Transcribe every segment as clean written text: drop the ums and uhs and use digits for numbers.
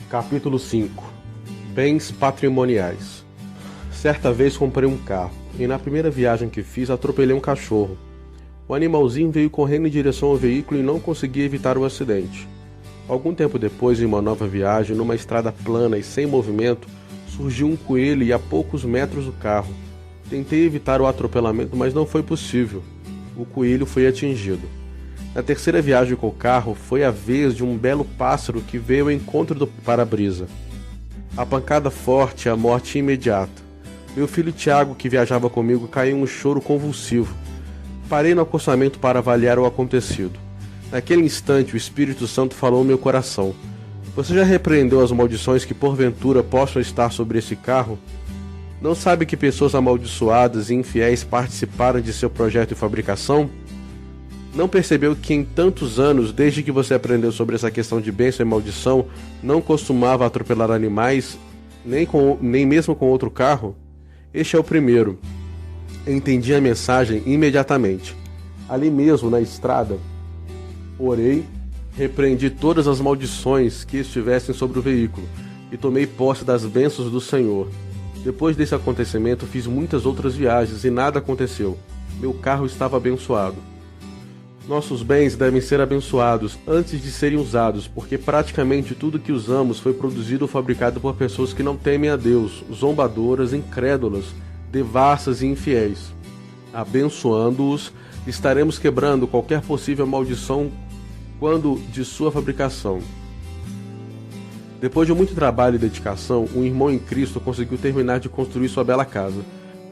Capítulo 5. Bens patrimoniais. Certa vez comprei um carro, e na primeira viagem que fiz atropelei um cachorro. O animalzinho veio correndo em direção ao veículo e não consegui evitar o acidente. Algum tempo depois, em uma nova viagem, numa estrada plana e sem movimento, surgiu um coelho e a poucos metros do carro. Tentei evitar o atropelamento, mas não foi possível. O coelho foi atingido. Na terceira viagem com o carro, foi a vez de um belo pássaro que veio ao encontro do para-brisa. A pancada forte e a morte imediata. Meu filho Tiago, que viajava comigo, caiu em um choro convulsivo. Parei no acostamento para avaliar o acontecido. Naquele instante, o Espírito Santo falou ao meu coração: "Você já repreendeu as maldições que porventura possam estar sobre esse carro? Não sabe que pessoas amaldiçoadas e infiéis participaram de seu projeto de fabricação? Não percebeu que em tantos anos, desde que você aprendeu sobre essa questão de bênção e maldição, não costumava atropelar animais, nem mesmo com outro carro? Este é o primeiro." Entendi a mensagem imediatamente. Ali mesmo, na estrada, orei, repreendi todas as maldições que estivessem sobre o veículo e tomei posse das bênçãos do Senhor. Depois desse acontecimento, fiz muitas outras viagens e nada aconteceu. Meu carro estava abençoado. Nossos bens devem ser abençoados antes de serem usados, porque praticamente tudo que usamos foi produzido ou fabricado por pessoas que não temem a Deus, zombadoras, incrédulas, devassas e infiéis. Abençoando-os, estaremos quebrando qualquer possível maldição quando de sua fabricação. Depois de muito trabalho e dedicação, um irmão em Cristo conseguiu terminar de construir sua bela casa.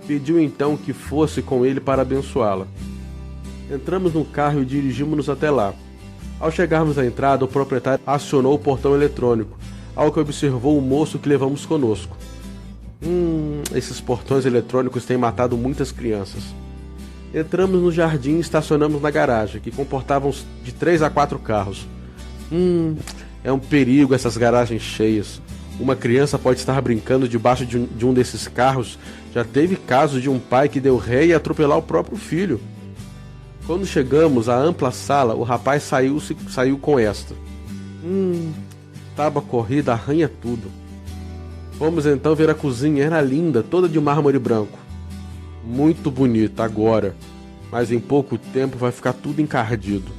Pediu então que fosse com ele para abençoá-la. Entramos no carro e dirigimos-nos até lá. Ao chegarmos à entrada, o proprietário acionou o portão eletrônico, ao que observou o moço que levamos conosco. Esses portões eletrônicos têm matado muitas crianças. Entramos no jardim e estacionamos na garagem, que comportavam de 3 a 4 carros. É um perigo essas garagens cheias. Uma criança pode estar brincando debaixo de um desses carros. Já teve casos de um pai que deu ré e atropelar o próprio filho. Quando chegamos à ampla sala, o rapaz saiu com esta: tábua corrida arranha tudo. Fomos então ver a cozinha, era linda, toda de mármore branco. Muito bonita agora, mas em pouco tempo vai ficar tudo encardido.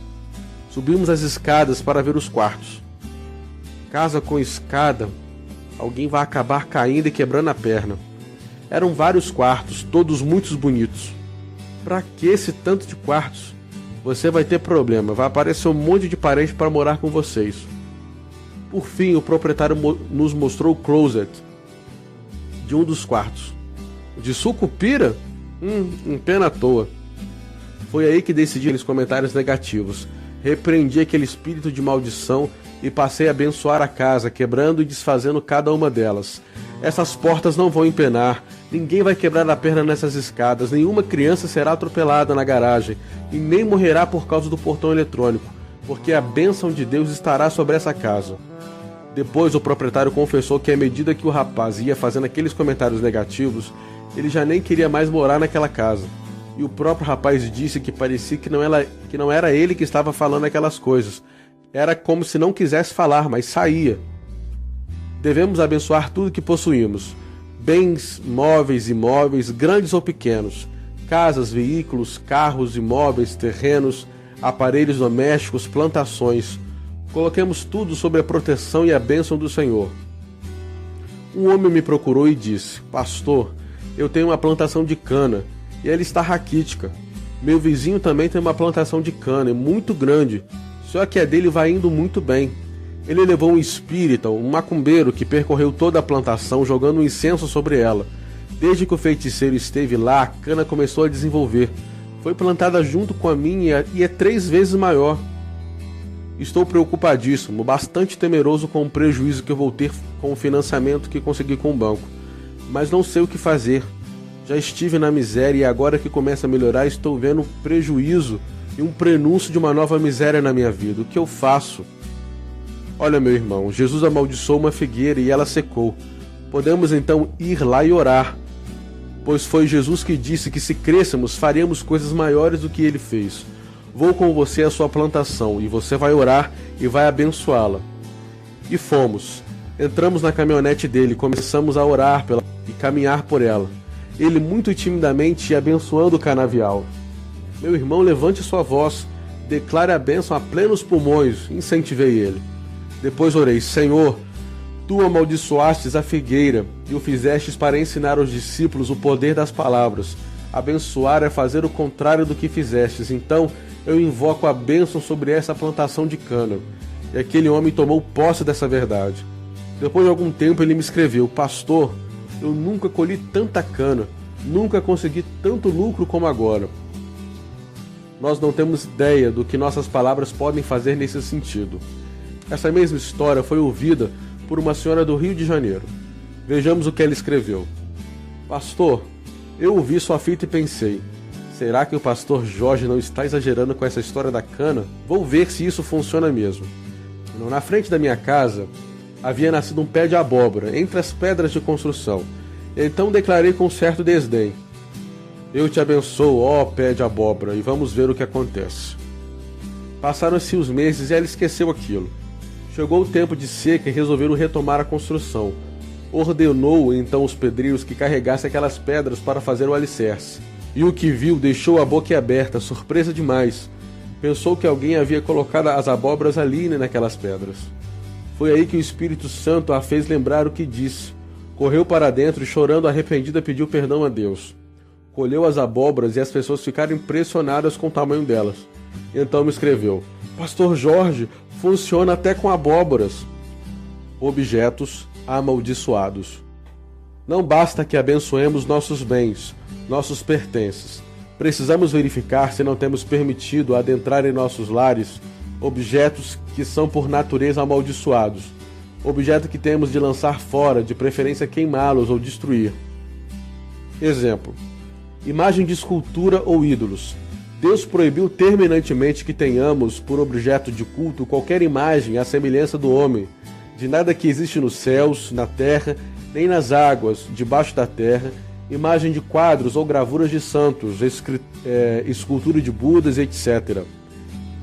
Subimos as escadas para ver os quartos. Casa com escada, alguém vai acabar caindo e quebrando a perna. Eram vários quartos, todos muito bonitos. Pra que esse tanto de quartos? Você vai ter problema, vai aparecer um monte de parente para morar com vocês. Por fim, o proprietário nos mostrou o closet de um dos quartos. De sucupira? Em pena à toa. Foi aí que decidi os comentários negativos. Repreendi aquele espírito de maldição e passei a abençoar a casa, quebrando e desfazendo cada uma delas. Essas portas não vão empenar, ninguém vai quebrar a perna nessas escadas, nenhuma criança será atropelada na garagem e nem morrerá por causa do portão eletrônico, porque a bênção de Deus estará sobre essa casa. Depois o proprietário confessou que à medida que o rapaz ia fazendo aqueles comentários negativos, ele já nem queria mais morar naquela casa. E o próprio rapaz disse que parecia que não era ele que estava falando aquelas coisas. Era como se não quisesse falar, mas saía. Devemos abençoar tudo que possuímos. Bens, móveis, imóveis, grandes ou pequenos. Casas, veículos, carros, imóveis, terrenos, aparelhos domésticos, plantações. Coloquemos tudo sob a proteção e a bênção do Senhor. Um homem me procurou e disse: "Pastor, eu tenho uma plantação de cana e ela está raquítica. Meu vizinho também tem uma plantação de cana, é muito grande, só que a dele vai indo muito bem. Ele levou um espírita, um macumbeiro, que percorreu toda a plantação jogando um incenso sobre ela. Desde que o feiticeiro esteve lá, a cana começou a desenvolver. Foi plantada junto com a minha e é 3 vezes maior. Estou preocupadíssimo, bastante temeroso com o prejuízo que eu vou ter com o financiamento que consegui com o banco. Mas não sei o que fazer. Já estive na miséria e agora que começa a melhorar estou vendo um prejuízo e um prenúncio de uma nova miséria na minha vida. O que eu faço?" "Olha, meu irmão, Jesus amaldiçoou uma figueira e ela secou. Podemos então ir lá e orar, pois foi Jesus que disse que se crêssemos faríamos coisas maiores do que ele fez. Vou com você à sua plantação, e você vai orar e vai abençoá-la." E fomos. Entramos na caminhonete dele e começamos a orar e caminhar por ela. Ele muito timidamente ia abençoando o canavial. Meu irmão, levante sua voz, declare a bênção a plenos pulmões, incentivei ele. Depois orei, Senhor, tu amaldiçoastes a figueira e o fizestes para ensinar aos discípulos o poder das palavras. Abençoar é fazer o contrário do que fizestes. Então eu invoco a bênção sobre essa plantação de cana. E aquele homem tomou posse dessa verdade. Depois de algum tempo ele me escreveu, pastor, eu nunca colhi tanta cana, nunca consegui tanto lucro como agora. Nós não temos ideia do que nossas palavras podem fazer nesse sentido. Essa mesma história foi ouvida por uma senhora do Rio de Janeiro. Vejamos o que ela escreveu. Pastor, eu ouvi sua fita e pensei, será que o pastor Jorge não está exagerando com essa história da cana? Vou ver se isso funciona mesmo. Na frente da minha casa havia nascido um pé de abóbora entre as pedras de construção. Então declarei com certo desdém, eu te abençoo, ó pé de abóbora, e vamos ver o que acontece. Passaram-se os meses e ela esqueceu aquilo. Chegou o tempo de seca e resolveram retomar a construção. Ordenou então os pedreiros que carregassem aquelas pedras para fazer o alicerce. E o que viu deixou a boca aberta, surpresa demais. Pensou que alguém havia colocado as abóboras ali naquelas pedras. Foi aí que o Espírito Santo a fez lembrar o que disse. Correu para dentro e, chorando arrependida, pediu perdão a Deus. Colheu as abóboras e as pessoas ficaram impressionadas com o tamanho delas. Então me escreveu, Pastor Jorge, funciona até com abóboras. Objetos amaldiçoados. Não basta que abençoemos nossos bens, nossos pertences. Precisamos verificar se não temos permitido adentrar em nossos lares objetos que são por natureza amaldiçoados. Objeto que temos de lançar fora, de preferência queimá-los ou destruir. Exemplo. Imagem de escultura ou ídolos. Deus proibiu terminantemente que tenhamos por objeto de culto qualquer imagem à semelhança do homem, de nada que existe nos céus, na terra, nem nas águas, debaixo da terra, imagem de quadros ou gravuras de santos, escultura de Budas, etc.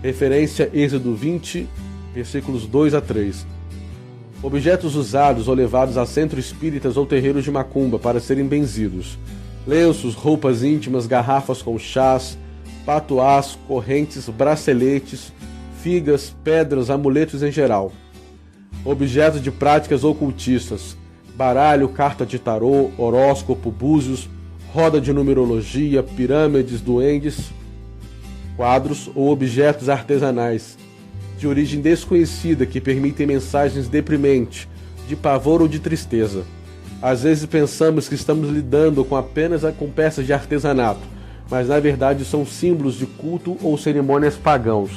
Referência Êxodo 20, versículos 2 a 3. Objetos usados ou levados a centros espíritas ou terreiros de macumba para serem benzidos. Lenços, roupas íntimas, garrafas com chás, patuás, correntes, braceletes, figas, pedras, amuletos em geral. Objetos de práticas ocultistas, baralho, carta de tarô, horóscopo, búzios, roda de numerologia, pirâmides, duendes, quadros ou objetos artesanais, de origem desconhecida que permitem mensagens deprimentes, de pavor ou de tristeza. Às vezes pensamos que estamos lidando apenas com peças de artesanato, mas na verdade são símbolos de culto ou cerimônias pagãos.